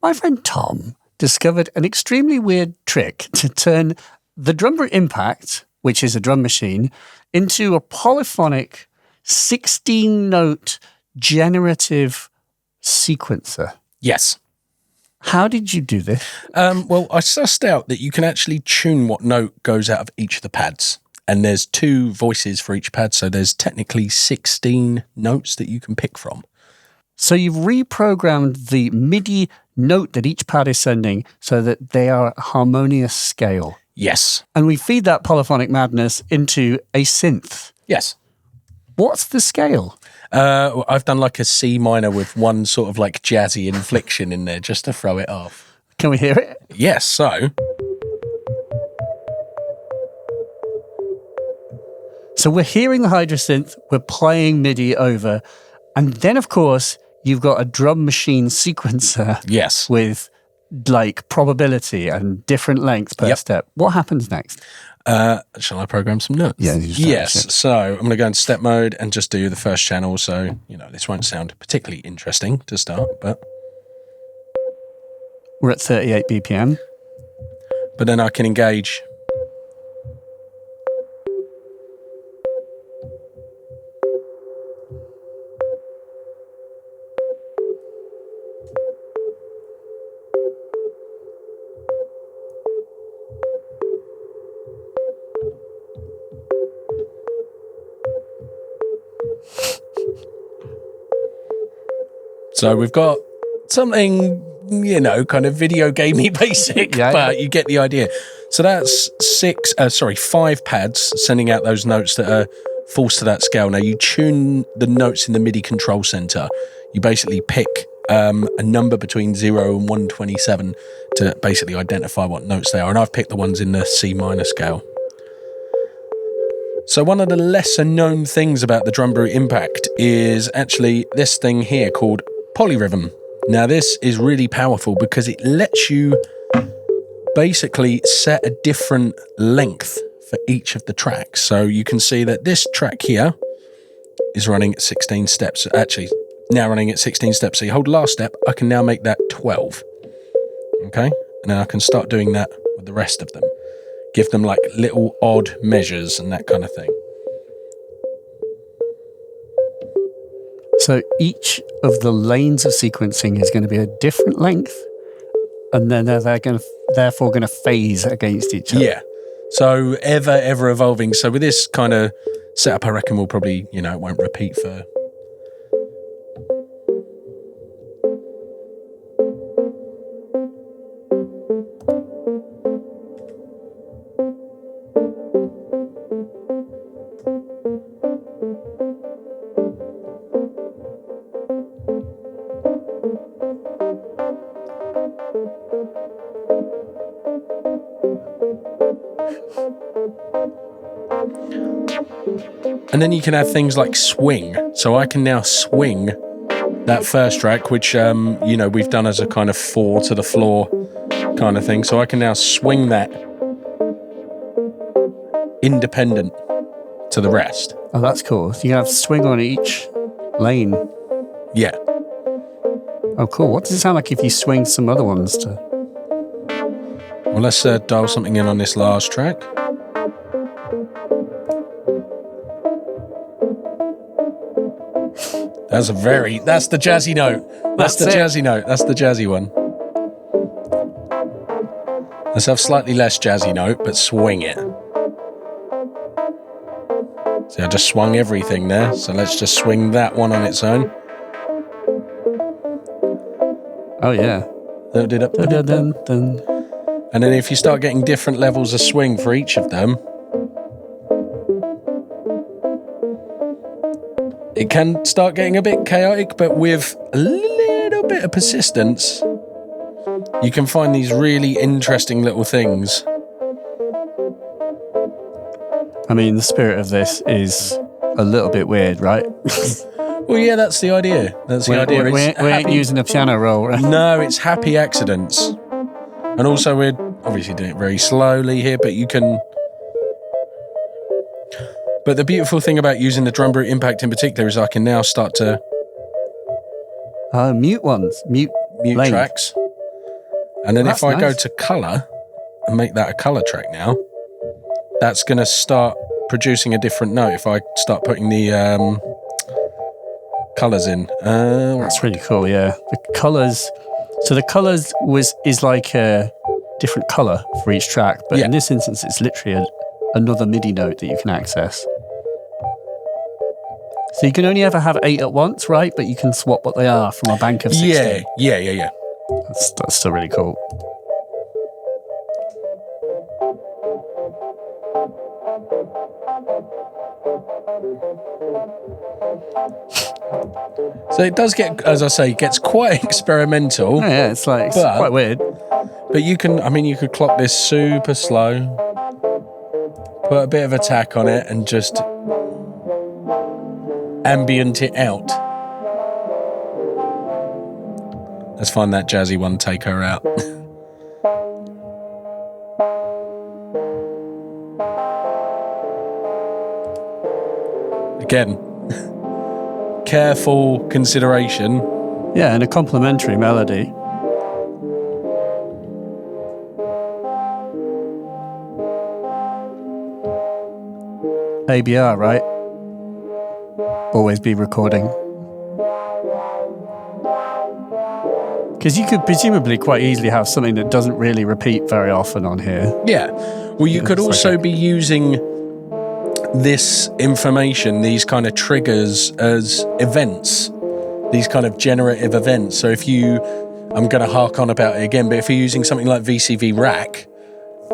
My friend Tom discovered an extremely weird trick to turn the drum root impact, which is a drum machine, into a polyphonic 16-note generative sequencer. Yes. How did you do this? Well, I sussed out that you can actually tune what note goes out of each of the pads. And there's 2 voices for each pad, so there's technically 16 notes that you can pick from. So you've reprogrammed the MIDI note that each pad is sending so that they are a harmonious scale. Yes. And we feed that polyphonic madness into a synth. Yes. What's the scale? I've done like a C minor with one sort of like jazzy inflection in there just to throw it off. Can we hear it? Yes, so... So we're hearing the Hydra synth, we're playing MIDI over, and then, of course, you've got a drum machine sequencer. Yes. With, like, probability and different lengths per step. What happens next? Shall I program some notes? Yeah. Yes. So I'm going to go into step mode and just do the first channel. So, this won't sound particularly interesting to start, but... We're at 38 BPM. But then I can engage... So we've got something, kind of video gamey basic, but you get the idea. So that's 5 pads sending out those notes that are forced to that scale. Now you tune the notes in the MIDI control center. You basically pick a number between 0 and 127 to basically identify what notes they are. And I've picked the ones in the C minor scale. So one of the lesser known things about the drum root impact is actually this thing here called Polyrhythm. Now this is really powerful because it lets you basically set a different length for each of the tracks. So you can see that this track here is running at 16 steps. Actually, now running at 16 steps. So you hold the last step, I can now make that 12. Okay? And then I can start doing that with the rest of them. Give them like little odd measures and that kind of thing. So each of the lanes of sequencing is going to be a different length, and then they're therefore going to phase against each other. Yeah. So ever evolving. So with this kind of setup, I reckon we'll probably, it won't repeat for... And then you can have things like swing. So I can now swing that first track, which, we've done as a kind of 4 to the floor kind of thing. So I can now swing that independent to the rest. Oh, that's cool. So you have swing on each lane. Yeah. Oh, cool. What does it sound like if you swing some other ones to? Well, let's dial something in on this last track. That's the jazzy note. That's the jazzy note. That's the jazzy one. Let's have slightly less jazzy note, but swing it. See, I just swung everything there. So let's just swing that one on its own. Oh, yeah. And then if you start getting different levels of swing for each of them, it can start getting a bit chaotic, but with a little bit of persistence, you can find these really interesting little things. I mean, the spirit of this is a little bit weird, right? Well, yeah, that's the idea. We ain't using a piano roll, right? No, it's happy accidents. And also, we're obviously doing it very slowly here, but you can... But the beautiful thing about using the drum root impact in particular is I can now start to... Mute ones. Mute tracks. And then if I go nice. to color and make that a color track now, that's going to start producing a different note if I start putting the colors in. That's really cool, yeah. The colors, so the colors is like a different color for each track, but in this instance, it's literally another MIDI note that you can access. So you can only ever have 8 at once, right? But you can swap what they are from a bank of 16. Yeah. That's still really cool. So it does get, as I say, gets quite experimental. Oh, yeah, it's quite weird. But you could clock this super slow, put a bit of attack on it, and just ambient it out. Let's find that Jazzy one, take her out. Again, careful consideration. Yeah, and a complementary melody. ABR, right? Always be recording. Because you could presumably quite easily have something that doesn't really repeat very often on here. Yeah. Well, you could also be using this information, these kind of triggers, as events, these kind of generative events. So if I'm going to hark on about it again, but if you're using something like VCV Rack,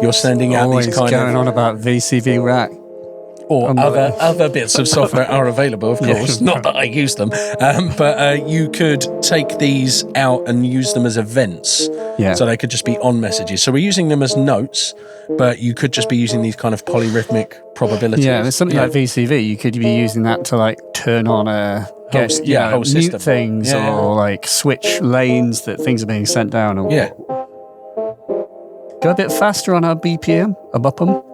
you're sending out these kind going on about VCV Rack. Or other bits of software are available, of course. Not that I use them. But you could take these out and use them as events. Yeah. So they could just be on messages. So we're using them as notes, but you could just be using these kind of polyrhythmic probabilities. Yeah, there's something like VCV. You could be using that to turn on whole system. Mute things or switch lanes that things are being sent down. Or, Go a bit faster on our BPM, a BPM.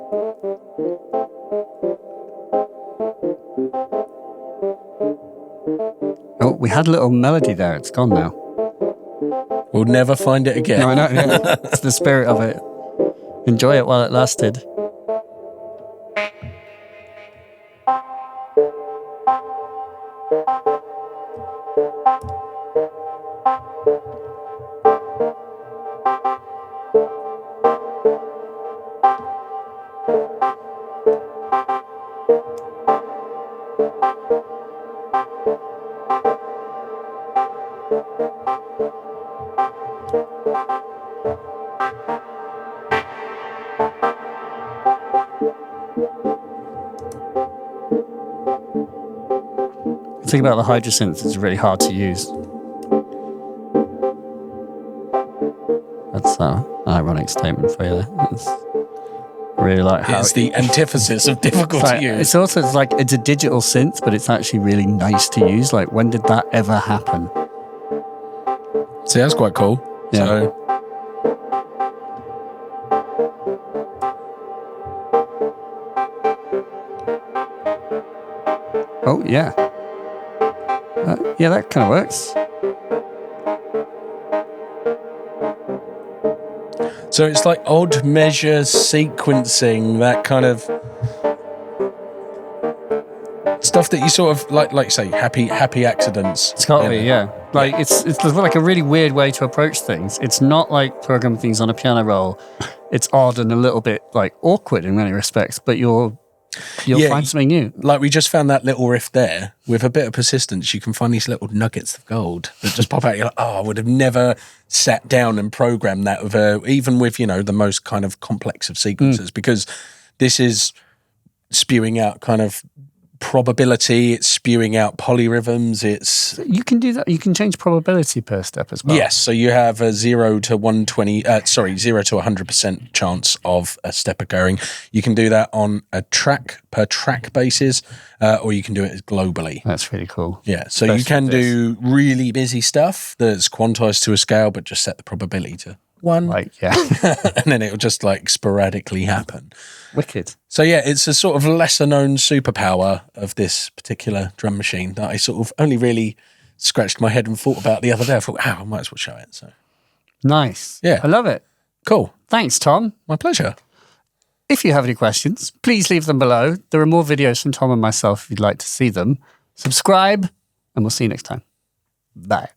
Oh, we had a little melody there. It's gone now. We'll never find it again. No, I know. Yeah. It's the spirit of it. Enjoy it while it lasted. The thing about the Hydra synth is really hard to use. That's an ironic statement for you there. It's really how it's the antithesis of difficult to use. It's also it's a digital synth, but it's actually really nice to use. When did that ever happen? See, that's quite cool. Yeah. So, oh, yeah. Yeah, that kind of works. So it's like odd measure sequencing, that kind of stuff that you sort of like say happy accidents. It's got to be, yeah. It's like a really weird way to approach things. It's not like programming things on a piano roll. It's odd and a little bit awkward in many respects, but you'll find something new. Like we just found that little riff there. With a bit of persistence, you can find these little nuggets of gold that just pop out. You're like, oh, I would have never sat down and programmed that even with, the most kind of complex of sequences, because this is spewing out kind of probability, it's spewing out polyrhythms, you can do that. You can change probability per step as well. Yes, so you have a 0 to 100% chance of a step occurring. You can do that on a track per track basis, or you can do it globally. That's really cool. Yeah, so you can do really busy stuff that's quantized to a scale, but just set the probability to 1. and then it'll just sporadically happen. Wicked. So yeah, it's a sort of lesser known superpower of this particular drum machine that I sort of only really scratched my head and thought about the other day. I thought, I might as well show it. So Nice. Yeah. I love it. Cool. Thanks, Tom. My pleasure. If you have any questions, please leave them below. There are more videos from Tom and myself if you'd like to see them. Subscribe, and we'll see you next time. Bye.